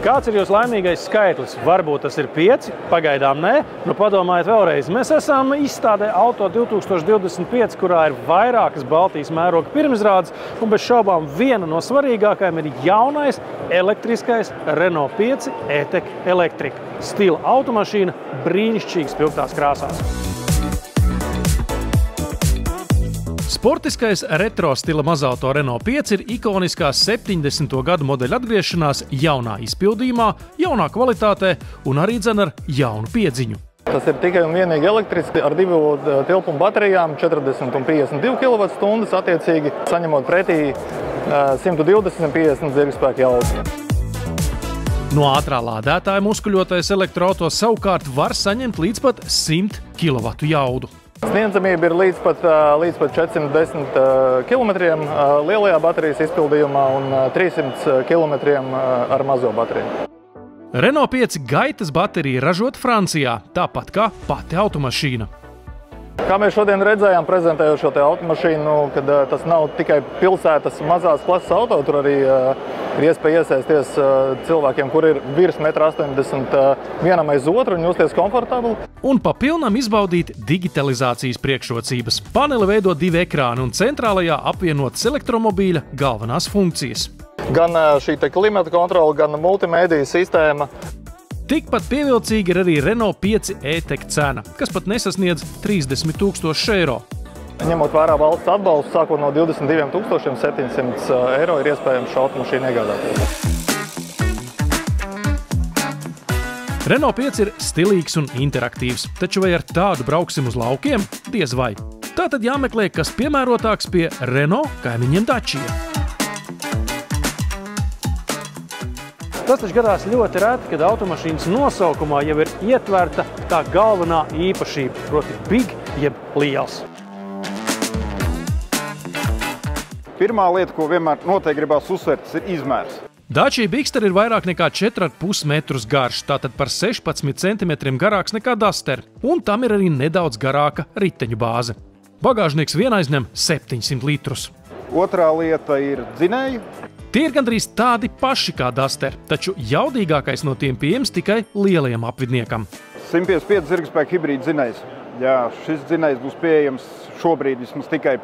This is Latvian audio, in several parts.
Kāds ir jūsu laimīgais skaitlis? Varbūt tas ir 5, pagaidām nē. Nu, padomājiet vēlreiz. Mēs esam izstādē Auto 2025, kurā ir vairākas Baltijas mēroga pirmizrādes, un bez šaubām viena no svarīgākajām ir jaunais elektriskais Renault 5 E-Tech Electric. Stila automašīna brīnišķīgi spilgtās krāsās. Sportiskais retro stila mazauto Renault 5 ir ikoniskās 70. gadu modeļa atgriešanās jaunā izpildījumā, jaunā kvalitātē un arī ar jaunu piedziņu. Tas ir tikai un vienīgi elektrisks ar 2 tilpumu baterijām, 40 un 52 kWh, attiecīgi saņemot pretī 120-150 zirgspēku jaudu. No ātrā lādētāja muskuļotais elektroauto savukārt var saņemt līdz pat 100 kW jaudu. Sniedzamība ir līdz pat 410 km lielajā baterijas izpildījumā un 300 km ar mazo bateriju. Renault 5 gaitas baterija ražota Francijā, tāpat kā pati automašīna. Kā mēs šodien redzējām, prezentējot šo automašīnu, kad tas nav tikai pilsētas mazās klases auto, tur arī ir iespēja iesaisties cilvēkiem, kuri ir virs 1,80 m vienam aiz otru un justies komfortabli. Un pa pilnam izbaudīt digitalizācijas priekšrocības. Paneli veido 2 ekrāni un centrālajā apvienotas elektromobīļa galvenās funkcijas. Gan šī klimata kontrole, gan multimēdija sistēma. Tikpat pievilcīgi ir arī Renault 5 E-Tech cena, kas pat nesasniedz 30 000 eiro. Ņemot vērā valsts atbalstu, sākot no 22 700 eiro, ir iespējams šo automašīnu iegādāties. Renault 5 ir stilīgs un interaktīvs, taču vai ar tādu brauksim uz laukiem? Diez vai. Tātad jāmeklē, kas piemērotāks pie Renault kaimiņiem Dacia. Tas taču gadās ļoti reti, kad automašīnas nosaukumā jau ir ietverta tā galvenā īpašība, proti big jeb liels. Pirmā lieta, ko vienmēr noteikti gribās uzsvērt, tas ir izmērs. Dacia Bigster ir vairāk nekā 4,5 metrus garš, tātad par 16 cm garāks nekā Duster, un tam ir arī nedaudz garāka riteņu bāze. Bagāžnieks vien aizņem 700 litrus. Otrā lieta ir dzinēji. Tie ir gandrīz tādi paši kā Duster, taču jaudīgākais no tiem pieejams tikai lielajam apvidniekam. 155 zirgspēku hibrīda dzinējs. Jā, šis dzinējs būs pieejams šobrīd vismaz tikai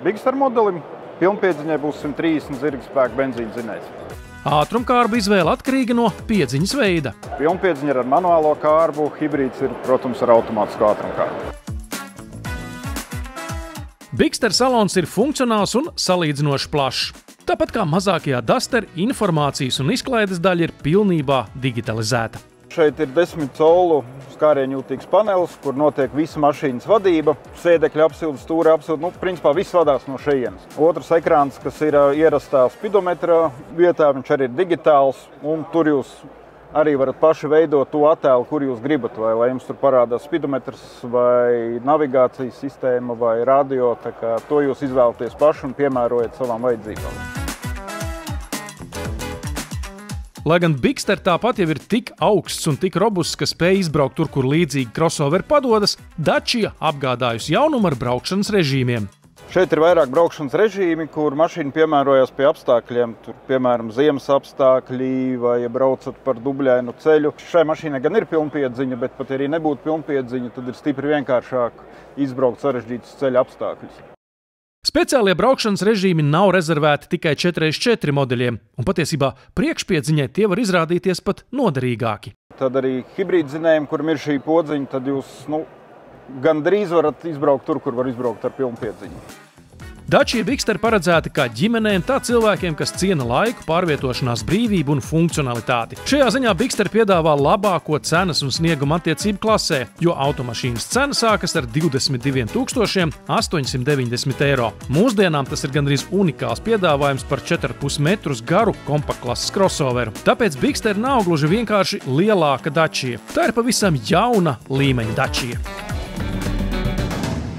Bigster modelim. Pilnpiedziņai būs 130 zirgspēku benzīna dzinējs. Ātrumkārbu izvēle atkarīga no piedziņas veida. Pilnpiedziņa ir ar manuālo kārbu, hibrīds ir, protams, ar automātisku ātrumkārbu. Bigster salons ir funkcionāls un salīdzinoši plašs. Tāpat kā mazākajā Duster, informācijas un izklaides daļa ir pilnībā digitalizēta. Šeit ir 10 colu skārieņjūtīgs panelis, kur notiek visa mašīnas vadība, sēdekļa apsilde, stūra apsilde, principā viss vadās no šejienes. Otrs ekrāns, kas ir ierastā spidometra vietā, viņš arī ir digitāls, un tur jūs arī varat paši veidot to attēlu, kur jūs gribat, vai lai jums tur parādās spidometrs, vai navigācijas sistēma, vai radio, tā kā to jūs izvēlaties paši un piemērojat savām vajadzībām. Lai gan Bigster tāpat jau ir tik augsts un tik robusts, ka spēj izbraukt tur, kur līdzīgi crossoveri padodas, Dacia apgādājusi jaunumu ar braukšanas režīmiem. Šeit ir vairāk braukšanas režīmi, kur mašīna piemērojas pie apstākļiem. Tur, piemēram, ziemas apstākļi vai ja braucat par dubļainu ceļu. Šai mašīnai gan ir pilnpiedziņa, bet pat arī nebūtu pilnpiedziņa, tad ir stipri vienkāršāk izbraukt sarežģītus ceļa apstākļus. Speciālie braukšanas režīmi nav rezervēti tikai 4x4 modeļiem, un patiesībā priekšpiedziņai tie var izrādīties pat noderīgāki. Tad arī hibrīddzinējiem, kuram ir šī podziņa, tad jūs gandrīz varat izbraukt tur, kur var izbraukt ar pilnpiedziņu. Dacia Bigster paredzēti kā ģimenēm, tā cilvēkiem, kas ciena laiku, pārvietošanās brīvību un funkcionalitāti. Šajā ziņā Bigster piedāvā labāko cenas un snieguma attiecību klasē, jo automašīnas cena sākas ar 22 890 eiro. Mūsdienām tas ir gandrīz unikāls piedāvājums par 4,5 metrus garu kompaktklases crossoveru. Tāpēc Bigster nav gluži vienkārši lielāka Dacia. Tā ir pavisam jauna līmeņa Dacia.